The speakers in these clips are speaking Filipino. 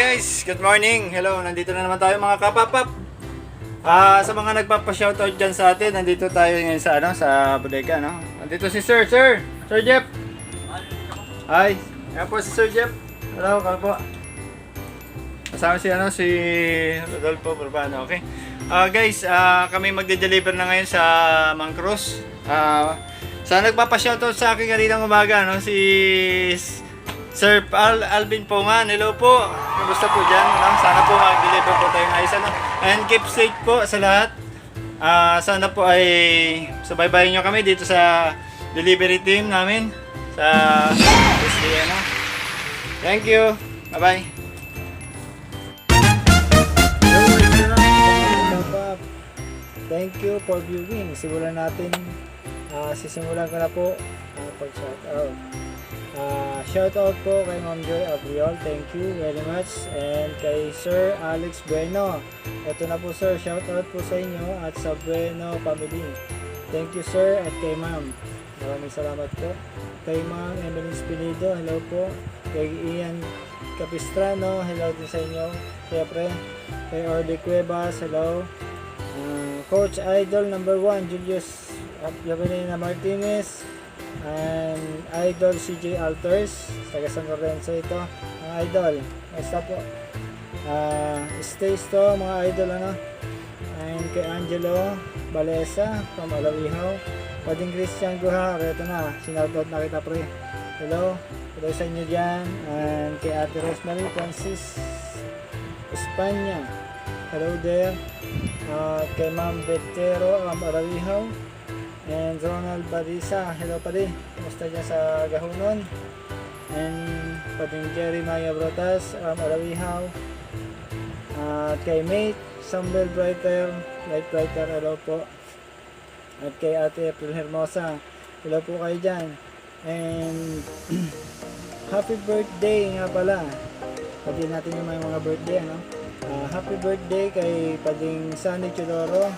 guys, good morning. Hello, nandito na naman tayo mga kapapap. Sa mga nagpapa-shoutout dyan sa atin, nandito tayo ngayon sa sa bodega, no? Nandito si Sir Jeff. Hi, ayan po si Sir Jeff. Hello, kami po. Kasama si Rodolfo Burbano, okay? Guys, kami magde-deliver na ngayon sa Mang Cruz. Sa nagpapa-shoutout sa akin kaninang umaga, no? Si Sir Alvin Pongan, hello po. Kumusta po dyan? Sana po mag-deliver po tayo na isa. And keep safe po sa lahat. Sana po ay subaybayin nyo kami dito sa delivery team namin sa SDN. Thank you. Bye-bye. Thank you for viewing. Simulan natin. Sisimulan ko na po pag-shoutout. Shoutout po kay Ma'am Joy Abriol, thank you very much. And kay Sir Alex Bueno, ito na po sir, shoutout po sa inyo at sa Bueno family. Thank you sir. At kay Ma'am, maraming salamat po. Kay Ma'am Emeline Spinido, hello po. Kay Ian Capistrano, hello din sa inyo. Kay Orly Cuevas, hello. Coach Idol number 1, Julius Javelina Martinez. And Idol CJ Alters, taga San Lorenzo ito, mga idol, basta po. Stays to mga idol, and kay Angelo Balesa from Alawihaw, Pading Christian Guhar, ito na, sinoutout na kita pre, hello sa inyo dyan. And kay Ate Rosemary Francis Espanya, hello there. Kay Ma'am Betero Alawihaw, and Ronald Barisa, hello pare, kumusta dyan sa Gahunon. And Pading Jerry Maya Brotas, Arawihaw. Kay Mate Samuel Light Brighter, hello po. At kay Ate April Hermosa, hello po kayo dyan. And happy birthday nga pala, pati natin yung mga birthday, happy birthday kay Pading Sunny Chudoro.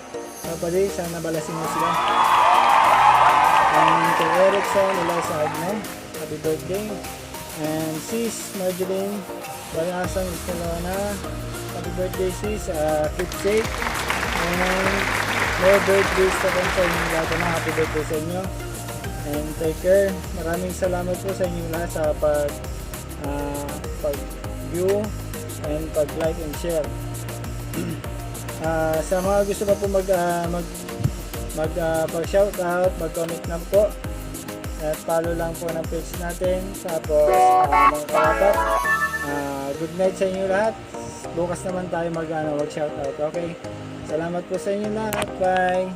Pwede, sana balasin mo sila. And kay Erickson, Eliza Agno, happy birthday. And sis Marjorie Balasan Escalona, happy birthday sis, keep safe. And more birthdays sa inyong lahat na, happy birthday sa inyo. And take care. Maraming salamat po sa inyong lahat sa pag-view and pag-like and share. Sa mga gusto pa po mag-shoutout, mag-comment lang po at follow lang po ng page natin. Tapos mga kapap, good night sa inyo lahat. Bukas naman tayo mag-shoutout, okay? Salamat po sa inyo lahat, bye!